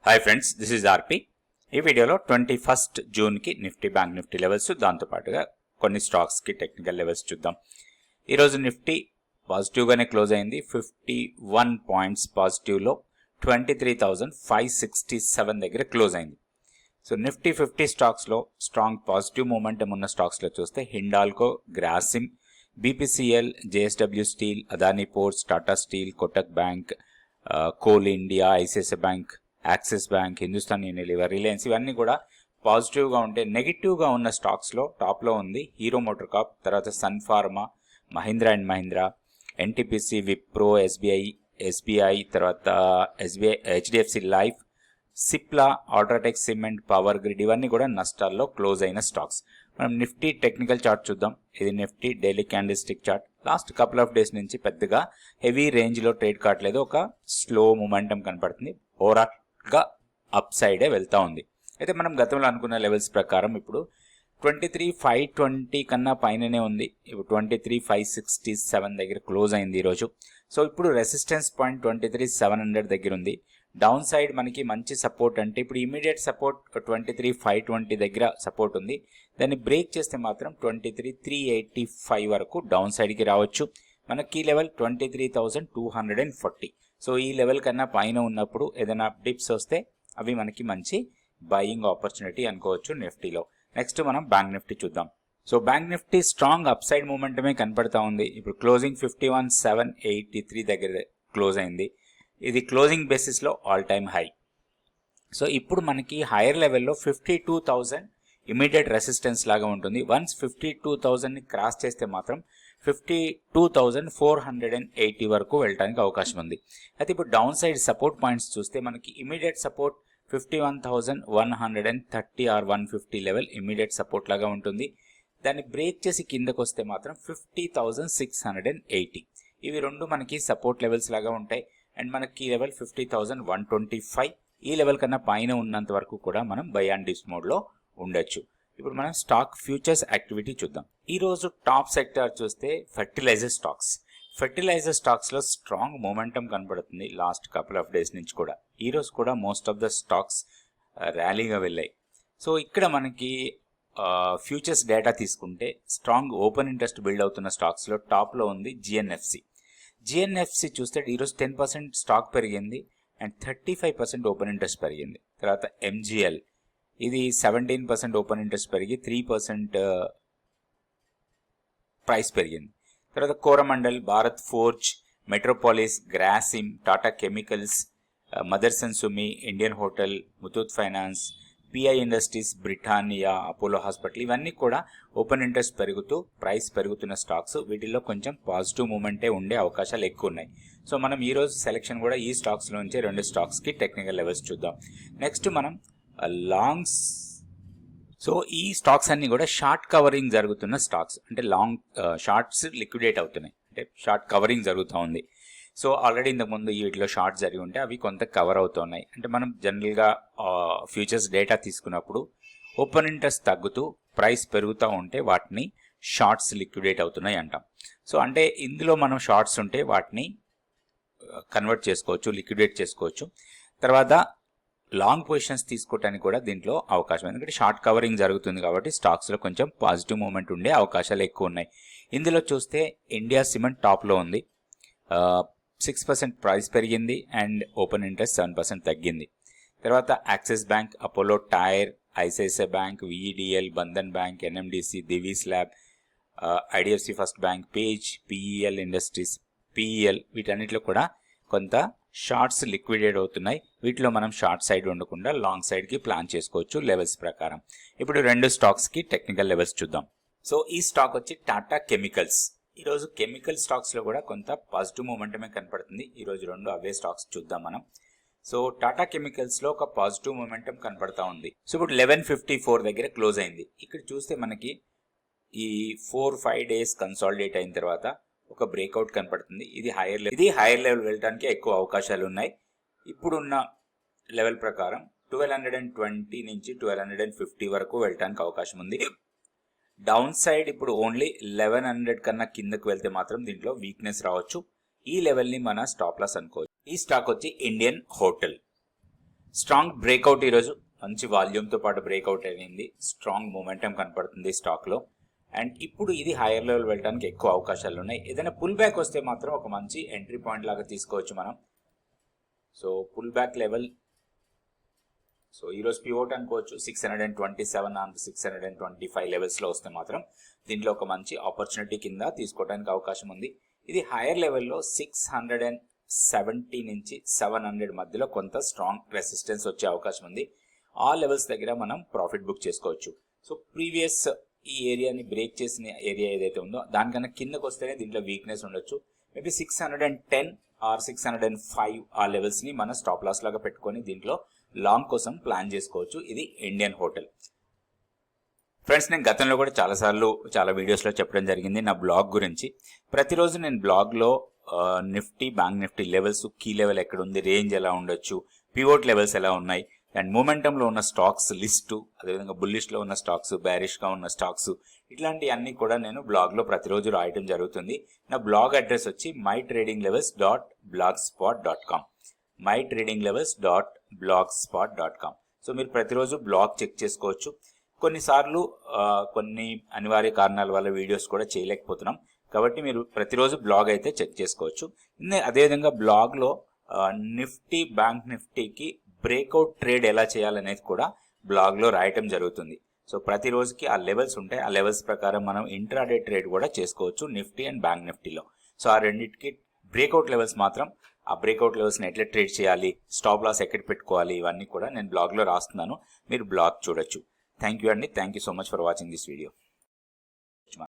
Hi friends, this is RP. ఈ వీడియోలో 21st జూన్కి నిఫ్టీ బ్యాంక్ నిఫ్టీ లెవెల్స్, దాంతోపాటుగా కొన్ని స్టాక్స్కి టెక్నికల్ లెవెల్స్ చూద్దాం. ఈరోజు నిఫ్టీ పాజిటివ్గానే క్లోజ్ అయింది. 51 పాయింట్స్ పాజిటివ్లో 23,567 దగ్గర క్లోజ్ అయింది. సో నిఫ్టీ 50 స్టాక్స్లో స్ట్రాంగ్ పాజిటివ్ మూమెంటం ఉన్న స్టాక్స్లో చూస్తే Hindalco, Grasim, BPCL, JSW steel, Adani ports, Tata steel, Kotak bank, coal India, ICICI bank, Axis bank, Hindustan Unilever, Reliance ఇవన్నీ కూడా పాజిటివ్గా ఉంటే నెగిటివ్గా ఉన్న స్టాక్స్లో టాప్లో ఉంది హీరో మోటార్ కార్ప్, తర్వాత Sun Pharma, Mahindra and Mahindra, NTPC, Wipro, SBI, తర్వాత HDFC Life, Cipla, UltraTech cement, power grid ఇవన్నీ కూడా నష్టాల్లో క్లోజ్ అయిన స్టాక్స్. మనం నిఫ్టీ టెక్నికల్ చార్ట్ చూద్దాం. ఇది Nifty daily candle stick chart. Last couple of days నుంచి పెద్దగా హెవీ రేంజ్లో ట్రేడ్ కావట్లేదు, ఒక స్లో మూమెంటం కనపడుతుంది. ఓవరాల్గా అప్ సైడే వెళ్తూ ఉంది. అయితే మనం గతంలో అనుకున్న లెవెల్స్ ప్రకారం ఇప్పుడు 23,520 కన్నా పైననే ఉంది. ఇప్పుడు 23,567 దగ్గర క్లోజ్ అయింది ఈరోజు. సో ఇప్పుడు రెసిస్టెన్స్ పాయింట్ 23,700 దగ్గర ఉంది. డౌన్ సైడ్ మనకి మంచి సపోర్ట్ అంటే ఇప్పుడు ఇమీడియట్ సపోర్ట్ 23,520 దగ్గర సపోర్ట్ ఉంది. దాన్ని బ్రేక్ చేస్తే మాత్రం 23,385 వరకు డౌన్ సైడ్కి రావచ్చు. మనకి ఈ లెవెల్ 23,240. సో ఈ లెవెల్ కన్నా పైన ఉన్నప్పుడు ఏదైనా డిప్స్ వస్తే అవి మనకి మంచి బయింగ్ ఆపర్చునిటీ అనుకోవచ్చు నిఫ్టీలో. నెక్స్ట్ మనం బ్యాంక్ నిఫ్టీ చూద్దాం. So bank Nifty strong up side మూమెంటమే కనపడతా ఉంది. ఇప్పుడు క్లోజింగ్ 51,783 దగ్గర క్లోజ్ అయింది. ఇది క్లోజింగ్ బేసిస్లో ఆల్ టైమ్ హై. సో ఇప్పుడు మనకి హైయర్ లెవెల్లో 52,000 ఇమీడియట్ రెసిస్టెన్స్ లాగా ఉంటుంది. వన్స్ 52,000ని క్రాస్ చేస్తే మాత్రం 52,480 వరకు వెళ్ళడానికి అవకాశం ఉంది. అయితే ఇప్పుడు డౌన్ సైడ్ సపోర్ట్ పాయింట్స్ చూస్తే మనకి immediate support 51,130 or 150 level immediate support లాగా ఉంటుంది. దాన్ని బ్రేక్ చేసి కిందకు వస్తే మాత్రం 50,680. ఇవి రెండు మనకి సపోర్ట్ లెవెల్స్ లాగా ఉంటాయి. అండ్ మనకి లెవెల్ 50,125. ఈ లెవెల్ కన్నా పైన ఉన్నంత వరకు కూడా మనం బై అండ్ డిప్స్ మోడ్లో ఉండొచ్చు. ఇప్పుడు మనం స్టాక్ ఫ్యూచర్స్ యాక్టివిటీ చూద్దాం. ఈరోజు టాప్ సెక్టార్ చూస్తే ఫెర్టిలైజర్ స్టాక్స్. ఫెర్టిలైజర్ స్టాక్స్లో స్ట్రాంగ్ మూమెంటం కనబడుతుంది లాస్ట్ కపుల్ ఆఫ్ డేస్ నుంచి కూడా. ఈరోజు కూడా మోస్ట్ ఆఫ్ ద స్టాక్స్ ర్యాలీగా వెళ్ళాయి. సో ఇక్కడ మనకి ఫ్యూచర్స్ డేటా తీసుకుంటే స్ట్రాంగ్ ఓపెన్ ఇంట్రెస్ట్ బిల్డ్ అవుతున్న స్టాక్స్లో టాప్లో ఉంది జిఎన్ఎఫ్సి చూస్తే ఈరోజు 10% స్టాక్ పెరిగింది అండ్ 35% ఓపెన్ ఇంట్రెస్ట్ పెరిగింది. తర్వాత ఎంజిఎల్, ఇది 17% ఓపెన్ ఇంట్రెస్ట్ పెరిగి 3% ప్రైస్ పెరిగింది. తర్వాత Coromandel, Bharat forge, Metropolis, Grasim, Tata chemicals, Motherson Sumi, Indian hotel, Muthoot finance, PI industries, Britannia, Apollo hospital ఇవన్నీ కూడా ఓపెన్ ఇంట్రెస్ట్ పెరుగుతూ ప్రైస్ పెరుగుతున్న స్టాక్స్. వీటిల్లో కొంచెం పాజిటివ్ మూమెంటే ఉండే అవకాశాలు ఎక్కువ ఉన్నాయి. సో మనం ఈరోజు సెలెక్షన్ కూడా ఈ స్టాక్స్లో నుంచి 2 స్టాక్స్కి టెక్నికల్ లెవెల్స్ చూద్దాం. నెక్స్ట్ మనం లాంగ్స్. సో ఈ స్టాక్స్ అన్ని కూడా షార్ట్ కవరింగ్ జరుగుతున్న స్టాక్స్, అంటే లాంగ్ షార్ట్స్ లిక్విడేట్ అవుతున్నాయి, అంటే షార్ట్ కవరింగ్ జరుగుతూ ఉంది. సో ఆల్రెడీ ఇంతకుముందు వీటిలో షార్ట్ జరిగి ఉంటే అవి కొంత కవర్ అవుతున్నాయి. అంటే మనం జనరల్గా ఫ్యూచర్స్ డేటా తీసుకున్నప్పుడు ఓపెన్ ఇంట్రెస్ట్ తగ్గుతూ ప్రైస్ పెరుగుతూ ఉంటే వాటిని షార్ట్స్ లిక్విడేట్ అవుతున్నాయి అంటాం. సో అంటే ఇందులో మనం షార్ట్స్ ఉంటే వాటిని కన్వర్ట్ చేసుకోవచ్చు, లిక్విడేట్ చేసుకోవచ్చు. తర్వాత లాంగ్ పొజిషన్స్ తీసుకోవడానికి కూడా దీంట్లో అవకాశం, ఎందుకంటే షార్ట్ కవరింగ్ జరుగుతుంది కాబట్టి స్టాక్స్లో కొంచెం పాజిటివ్ మూమెంట్ ఉండే అవకాశాలు ఎక్కువ ఉన్నాయి. ఇందులో చూస్తే ఇండియా సిమెంట్ టాప్లో ఉంది. 6% ప్రైస్ పెరిగింది అండ్ ఓపెన్ ఇంట్రెస్ట్ 7% తగ్గింది. తర్వాత Axis Bank, Apollo Tyre, ICICI Bank, VEDL, Bandhan Bank, NMDC, Divi's Lab, IDFC First Bank, Page, PEL Industries, PEL వీటన్నిటిలో కూడా కొంత షార్ట్స్ లిక్విడేట్ అవుతున్నాయి. వీటిలో మనం షార్ట్ సైడ్ ఉండకుండా లాంగ్ సైడ్కి ప్లాన్ చేసుకోవచ్చు లెవెల్స్ ప్రకారం. ఇప్పుడు 2 స్టాక్స్కి టెక్నికల్ లెవెల్స్ చూద్దాం. సో ఈ స్టాక్ వచ్చి టాటా కెమికల్స్. ఈరోజు కెమికల్ స్టాక్స్లో కూడా కొంత పాజిటివ్ మూమెంటమే కనపడుతుంది. ఈరోజు 2 అవే స్టాక్స్ చూద్దాం మనం. సో టాటా కెమికల్స్లో ఒక పాజిటివ్ మూమెంటం కనపడతా ఉంది. సో ఇప్పుడు 1154 దగ్గర క్లోజ్ అయింది. ఇక్కడ చూస్తే మనకి ఈ 4-5 డేస్ కన్సాలిడేట్ అయిన తర్వాత ఒక బ్రేక్అవుట్ కనపడుతుంది. ఇది హైయర్ లెవెల్ వెళ్ళడానికి ఎక్కువ అవకాశాలు ఉన్నాయి. ఇప్పుడున్న లెవెల్ ప్రకారం 1220 నుంచి 1250 వరకు వెళ్ళడానికి అవకాశం ఉంది. డౌన్ సైడ్ ఇప్పుడు ఓన్లీ 1100 కన్నా కిందకు వెళ్తే మాత్రం దీంట్లో వీక్నెస్ రావచ్చు. ఈ లెవెల్ని మన స్టాప్ లాస్ అనుకోవచ్చు. ఈ స్టాక్ వచ్చి ఇండియన్ హోటల్. స్ట్రాంగ్ బ్రేక్అవుట్ ఈరోజు మంచి వాల్యూమ్తో పాటు బ్రేక్అవుట్ అయింది. స్ట్రాంగ్ మూమెంటం కనపడుతుంది స్టాక్లో. అండ్ ఇప్పుడు ఇది హైయర్ లెవెల్ వెళ్ళడానికి ఎక్కువ అవకాశాలు ఉన్నాయి. ఏదైనా పుల్ బ్యాక్ వస్తే మాత్రం ఒక మంచి ఎంట్రీ పాయింట్ లాగా తీసుకోవచ్చు మనం. So pull back level, so ఈరోజు పివోట్ అనుకోవచ్చు 627 అండ్ 625 లెవెల్స్లో వస్తే మాత్రం దీంట్లో ఒక మంచి ఆపర్చునిటీ కింద తీసుకోవడానికి అవకాశం ఉంది. ఇది హైయర్ లెవెల్లో 670 నుంచి 700 మధ్యలో కొంత స్ట్రాంగ్ రెసిస్టెన్స్ వచ్చే అవకాశం ఉంది. ఆ లెవెల్స్ దగ్గర మనం ప్రాఫిట్ బుక్ చేసుకోవచ్చు. సో ప్రీవియస్ ఈ ఏరియాని బ్రేక్ చేసిన ఏరియా ఏదైతే ఉందో దానికన్నా కిందకు వస్తేనే దీంట్లో వీక్నెస్ ఉండొచ్చు. మేబీ 610 ఆర్ 605 ఆ లెవెల్స్ని మన స్టాప్ లాస్ లాగా పెట్టుకొని దీంట్లో లాంగ్ కోసం ప్లాన్ చేసుకోవచ్చు. ఇది ఇండియన్ హోటల్. ఫ్రెండ్స్, నేను గతంలో కూడా చాలా వీడియోస్లో చెప్పడం జరిగింది నా బ్లాగ్ గురించి. ప్రతిరోజు నేను బ్లాగ్లో Nifty, bank Nifty levels, key level ఎక్కడ ఉంది, రేంజ్ ఎలా ఉండొచ్చు, పివోట్ లెవెల్స్ ఎలా ఉన్నాయి, అండ్ మూమెంటంలో ఉన్న స్టాక్స్ లిస్టు, అదేవిధంగా బుల్లిష్లో ఉన్న స్టాక్స్, బ్యారిష్గా ఉన్న స్టాక్స్, ఇట్లాంటివన్నీ కూడా నేను బ్లాగ్లో ప్రతిరోజు రాయటం జరుగుతుంది. నా బ్లాగ్ అడ్రస్ వచ్చి mytradinglevels.blogspot.com mytradinglevels.blogspot.com. సో మీరు ప్రతిరోజు బ్లాగ్ చెక్ చేసుకోవచ్చు. కొన్నిసార్లు కొన్ని అనివార్య కారణాల వల్ల వీడియోస్ కూడా చేయలేకపోతున్నాం, కాబట్టి మీరు ప్రతిరోజు బ్లాగ్ అయితే చెక్ చేసుకోవచ్చు. అదేవిధంగా బ్లాగ్లో నిఫ్టీ, బ్యాంక్ నిఫ్టీకి బ్రేక్అవుట్ ట్రేడ్ ఎలా చేయాలనేది కూడా బ్లాగ్లో రాయటం జరుగుతుంది. సో ప్రతిరోజుకి ఆ లెవెల్స్ ఉంటాయి. ఆ లెవెల్స్ ప్రకారం మనం ఇంట్రాడే ట్రేడ్ కూడా చేసుకోవచ్చు నిఫ్టీ అండ్ బ్యాంక్ నిఫ్టీలో. సో ఆ రెండింటికి బ్రేక్అవుట్ లెవెల్స్ మాత్రం, ఆ బ్రేక్అవుట్ లెవెల్స్ని ఎట్లా ట్రేడ్ చేయాలి, స్టాప్ లాస్ ఎక్కడ పెట్టుకోవాలి, ఇవన్నీ కూడా నేను బ్లాగ్లో రాస్తున్నాను. మీరు బ్లాగ్ చూడొచ్చు. థ్యాంక్ యూ అండి. Thank you so much for watching this video.